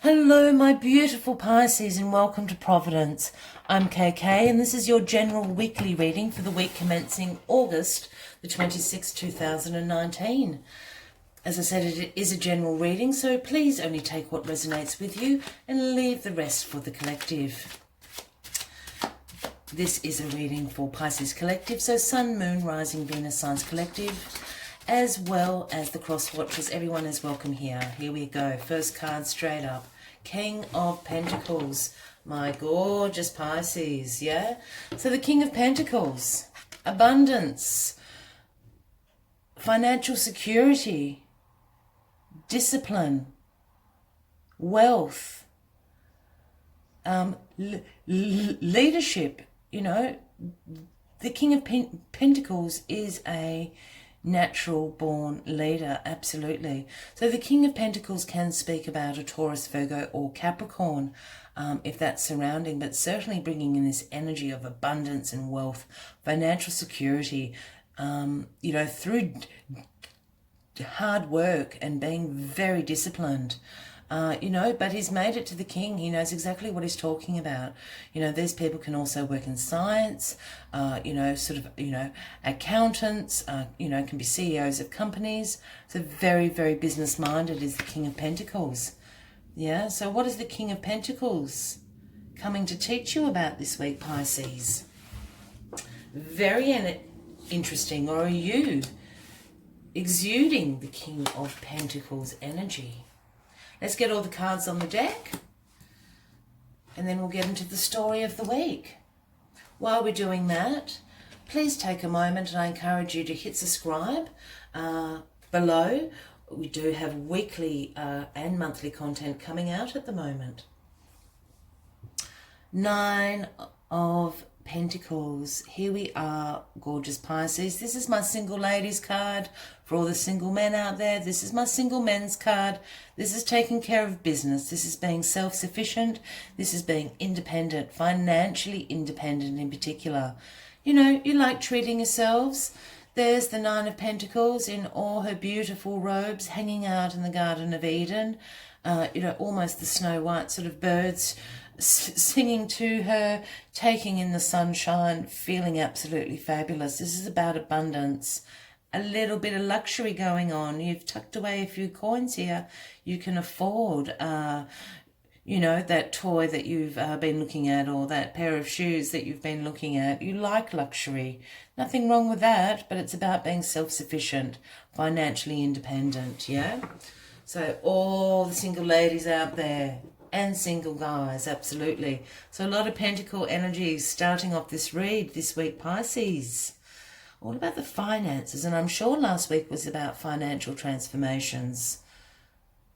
Hello, my beautiful Pisces, and welcome to Providence. I'm KK, and this is your general weekly reading for the week commencing August the 26th, 2019. As I said, it is a general reading, so please only take what resonates with you and leave the rest for the collective. This is a reading for Pisces Collective, so Sun, Moon, Rising, Venus, Signs Collective, as well as the cross watchers. Everyone is welcome here. Here we go. First card straight up. King of Pentacles. My gorgeous Pisces, yeah? So the King of Pentacles. Abundance. Financial security. Discipline. Wealth. Leadership. You know, the King of Pentacles is a natural born leader, absolutely. So the King of Pentacles can speak about a Taurus, Virgo or Capricorn if that's surrounding, but certainly bringing in this energy of abundance and wealth, financial security, you know, through hard work and being very disciplined. You know, but he's made it to the king. He knows exactly what he's talking about. You know, these people can also work in science, you know, sort of, you know, accountants, you know, can be CEOs of companies. So very, very business-minded is the King of Pentacles. Yeah, so what is the King of Pentacles coming to teach you about this week, Pisces? Very interesting. Or are you exuding the King of Pentacles energy? Let's get all the cards on the deck, and then we'll get into the story of the week. While we're doing that, please take a moment, and I encourage you to hit subscribe below. We do have weekly and monthly content coming out at the moment. Nine of Pentacles. Here we are, gorgeous Pisces. This is my single ladies card for all the single men out there. This is my single men's card. This is taking care of business. This is being self-sufficient. This is being independent, financially independent in particular. You know, you like treating yourselves. There's the Nine of Pentacles in all her beautiful robes hanging out in the Garden of Eden. You know, almost the Snow White sort of birds singing to her, taking in the sunshine, feeling absolutely fabulous. This is about abundance, a little bit of luxury going on. You've tucked away a few coins here. You can afford, you know, that toy that you've been looking at, or that pair of shoes that you've been looking at. You like luxury. Nothing wrong with that, but it's about being self-sufficient, financially independent, yeah? So all the single ladies out there, and single guys, absolutely. So a lot of pentacle energies starting off this read this week, Pisces. All about the finances, and I'm sure last week was about financial transformations.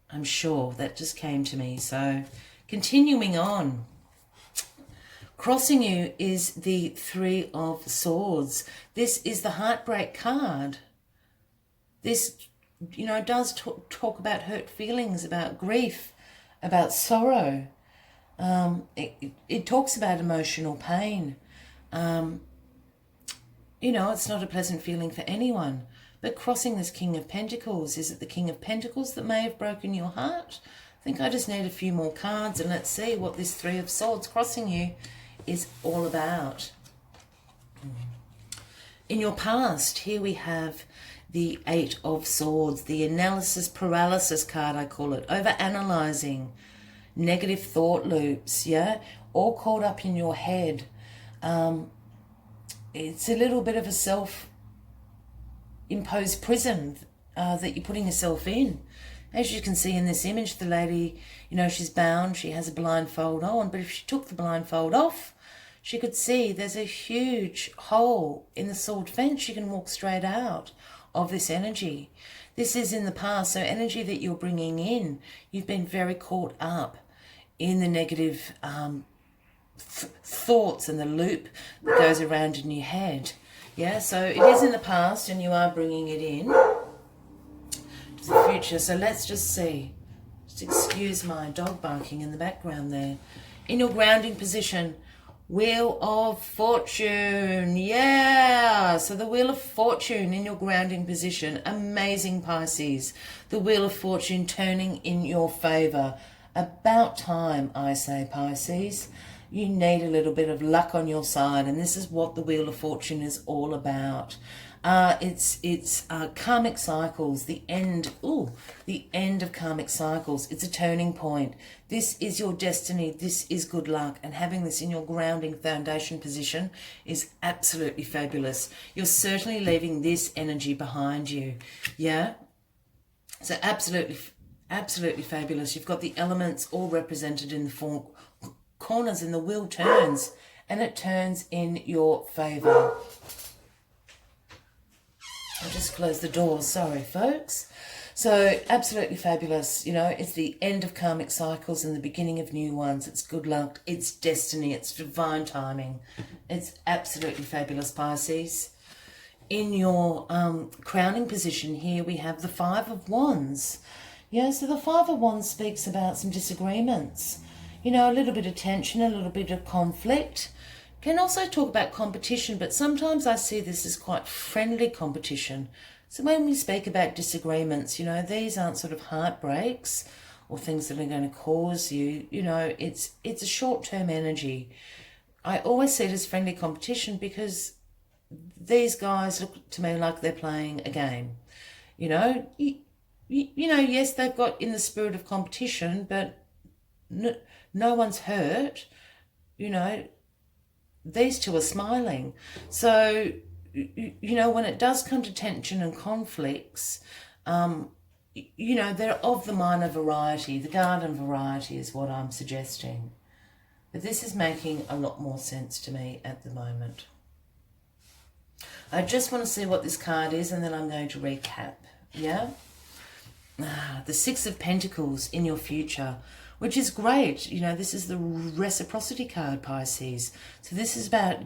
I'm sure that just came to me. So continuing on. Crossing you is the Three of Swords. This is the heartbreak card. This, you know, does talk about hurt feelings, about grief, about sorrow. It talks about emotional pain. You know, it's not a pleasant feeling for anyone. But crossing this King of Pentacles, is it the King of Pentacles that may have broken your heart? I think I just need a few more cards, and let's see what this Three of Swords crossing you is all about. In your past, here we have the Eight of Swords, the analysis paralysis card, I call it. Over-analyzing, negative thought loops, yeah? All caught up in your head. It's a little bit of a self-imposed prison that you're putting yourself in. As you can see in this image, the lady, you know, she's bound, she has a blindfold on, but if she took the blindfold off, she could see there's a huge hole in the sword fence. She can walk straight out of this energy. This is in the past, so energy that you're bringing in, you've been very caught up in the negative thoughts and the loop that goes around in your head. Yeah, so it is in the past and you are bringing it in to the future. So let's just see. Just excuse my dog barking in the background there. In your grounding position, Wheel of Fortune, yeah. So the Wheel of Fortune in your grounding position, amazing Pisces. The Wheel of Fortune turning in your favor, About time, I say, Pisces. You need a little bit of luck on your side, and this is what the Wheel of Fortune is all about. It's karmic cycles, the end of karmic cycles. It's a turning point. This is your destiny. This is good luck, and having this in your grounding foundation position is absolutely fabulous. You're certainly leaving this energy behind you. Yeah? So absolutely fabulous. You've got the elements all represented in the four corners, and the wheel turns, and it turns in your favour. I'll just close the door, sorry folks. So absolutely fabulous. You know, it's the end of karmic cycles and the beginning of new ones. It's good luck, it's destiny, it's divine timing. It's absolutely fabulous, Pisces. In your crowning position here, we have the Five of Wands. Yeah, so the Five of Wands speaks about some disagreements. You know, a little bit of tension, a little bit of conflict. Can also talk about competition, but sometimes I see this as quite friendly competition. So when we speak about disagreements, you know, these aren't sort of heartbreaks or things that are going to cause you, you know, it's a short-term energy. I always see it as friendly competition because these guys look to me like they're playing a game. You know, you know, yes, they've got in the spirit of competition, but no one's hurt, you know. These two are smiling. So, you know, when it does come to tension and conflicts, you know, they're of the minor variety. The garden variety is what I'm suggesting. But this is making a lot more sense to me at the moment. I just want to see what this card is, and then I'm going to recap. Yeah? The Six of Pentacles in your future, which is great. You know, this is the reciprocity card, Pisces. So this is about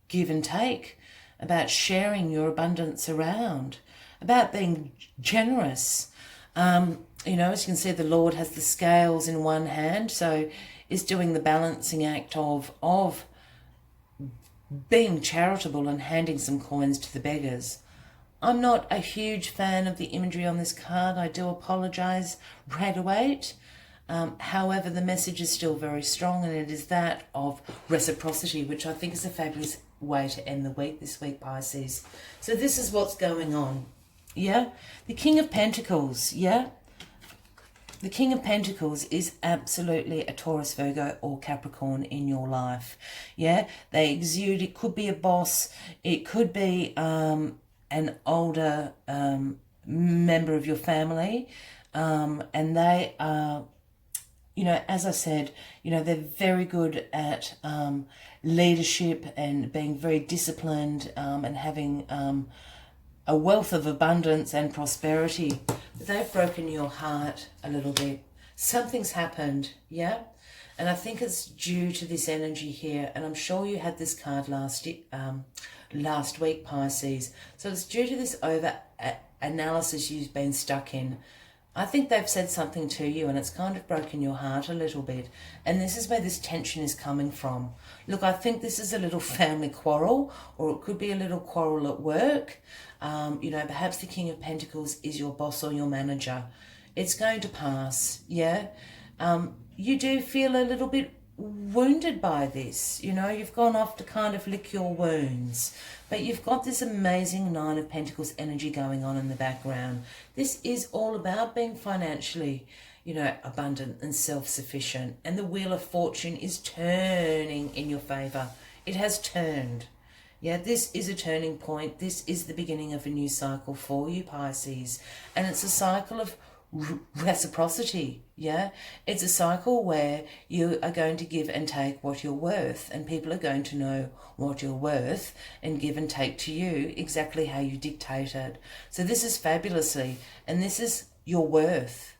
give and take, about sharing your abundance around, about being generous. You know, as you can see, the Lord has the scales in one hand, so is doing the balancing act of being charitable and handing some coins to the beggars. I'm not a huge fan of the imagery on this card. I do apologise right away. However, the message is still very strong, and it is that of reciprocity, which I think is a fabulous way to end the week this week, Pisces. So this is what's going on. Yeah? The King of Pentacles, yeah? The King of Pentacles is absolutely a Taurus, Virgo or Capricorn in your life. Yeah? They exude, it could be a boss, it could be an older member of your family, and they are, you know, as I said, you know, they're very good at leadership and being very disciplined and having a wealth of abundance and prosperity. But they've broken your heart a little bit. Something's happened, yeah? And I think it's due to this energy here. And I'm sure you had this card last week, Pisces. So it's due to this over-analysis you've been stuck in. I think they've said something to you and it's kind of broken your heart a little bit. And this is where this tension is coming from. Look, I think this is a little family quarrel, or it could be a little quarrel at work. You know, perhaps the King of Pentacles is your boss or your manager. It's going to pass, yeah? You do feel a little bit wounded by this. You know, you've gone off to kind of lick your wounds. But you've got this amazing Nine of Pentacles energy going on in the background. This is all about being financially, you know, abundant and self-sufficient. And the Wheel of Fortune is turning in your favour. It has turned. Yeah, this is a turning point. This is the beginning of a new cycle for you, Pisces. And it's a cycle of reciprocity, yeah? It's a cycle where you are going to give and take what you're worth, and people are going to know what you're worth and give and take to you exactly how you dictate it. So this is fabulously, and this is your worth.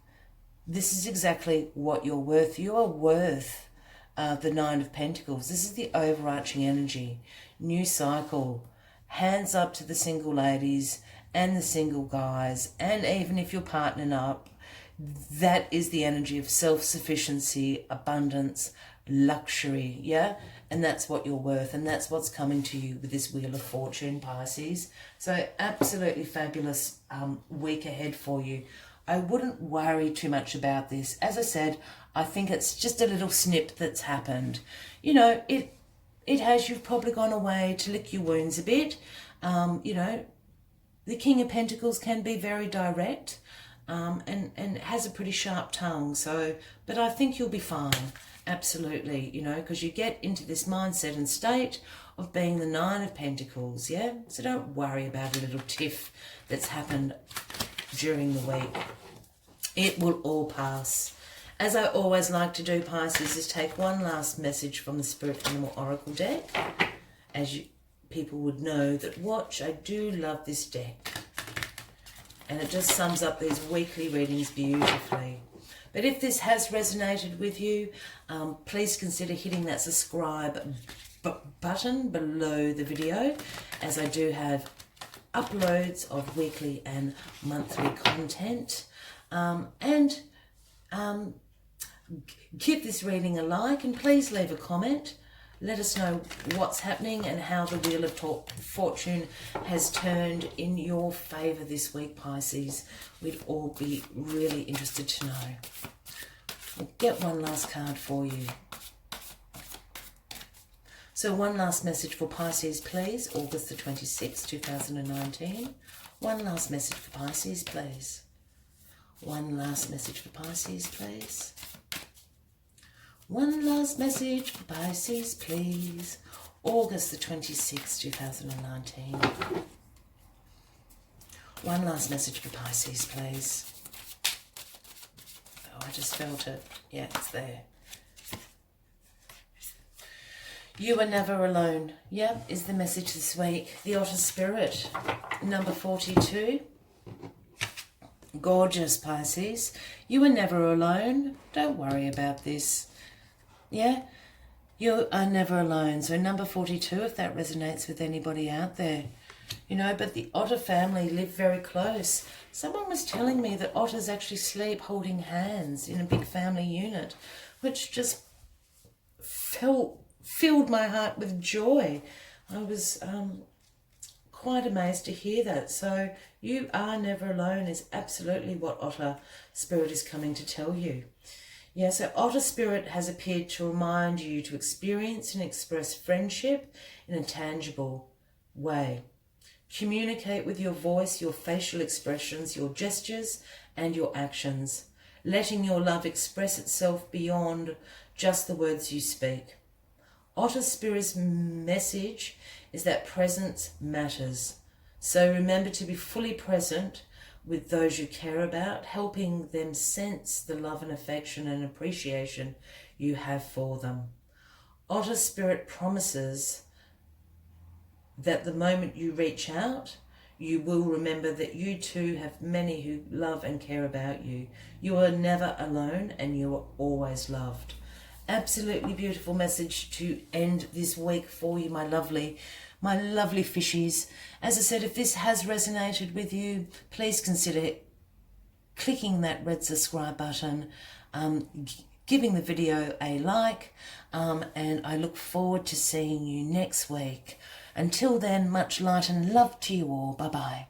This is exactly what you're worth. You are worth the Nine of Pentacles. This is the overarching energy. New cycle. Hands up to the single ladies and the single guys, and even if you're partnering up, that is the energy of self-sufficiency, abundance, luxury, yeah? And that's what you're worth, and that's what's coming to you with this Wheel of Fortune, Pisces. So absolutely fabulous week ahead for you. I wouldn't worry too much about this. As I said, I think it's just a little snip that's happened. You know, it has, you've probably gone away to lick your wounds a bit. You know, the King of Pentacles can be very direct and has a pretty sharp tongue. So, but I think you'll be fine. Absolutely, you know, because you get into this mindset and state of being the Nine of Pentacles, yeah? So don't worry about a little tiff that's happened during the week. It will all pass. As I always like to do, Pisces, is take one last message from the Spirit Animal Oracle deck. As you people would know that watch, I do love this deck. And it just sums up these weekly readings beautifully. But if this has resonated with you, please consider hitting that subscribe button below the video, as I do have uploads of weekly and monthly content. Give this reading a like, and please leave a comment. Let us know what's happening and how the Wheel of Fortune has turned in your favour this week, Pisces. We'd all be really interested to know. We'll get one last card for you. So one last message for Pisces, please. August the 26th, 2019. One last message for Pisces, please. One last message for Pisces, please. One last message for Pisces, please. August the 26th, 2019. One last message for Pisces, please. Oh, I just felt it. Yeah, it's there. You are never alone. Yeah, is the message this week. The Otter Spirit, number 42. Gorgeous, Pisces. You are never alone. Don't worry about this. Yeah, you are never alone. So number 42, if that resonates with anybody out there. You know, but the otter family live very close. Someone was telling me that otters actually sleep holding hands in a big family unit, which just filled my heart with joy. I was quite amazed to hear that. So you are never alone is absolutely what Otter Spirit is coming to tell you. Yeah, so Otter Spirit has appeared to remind you to experience and express friendship in a tangible way. Communicate with your voice, your facial expressions, your gestures, and your actions, letting your love express itself beyond just the words you speak. Otter Spirit's message is that presence matters. So remember to be fully present with those you care about, helping them sense the love and affection and appreciation you have for them. Otter Spirit promises that the moment you reach out, you will remember that you too have many who love and care about you. You are never alone and you are always loved. Absolutely beautiful message to end this week for you, my lovely fishies. As I said, if this has resonated with you, please consider clicking that red subscribe button, giving the video a like, and I look forward to seeing you next week. Until then, much light and love to you all. Bye-bye.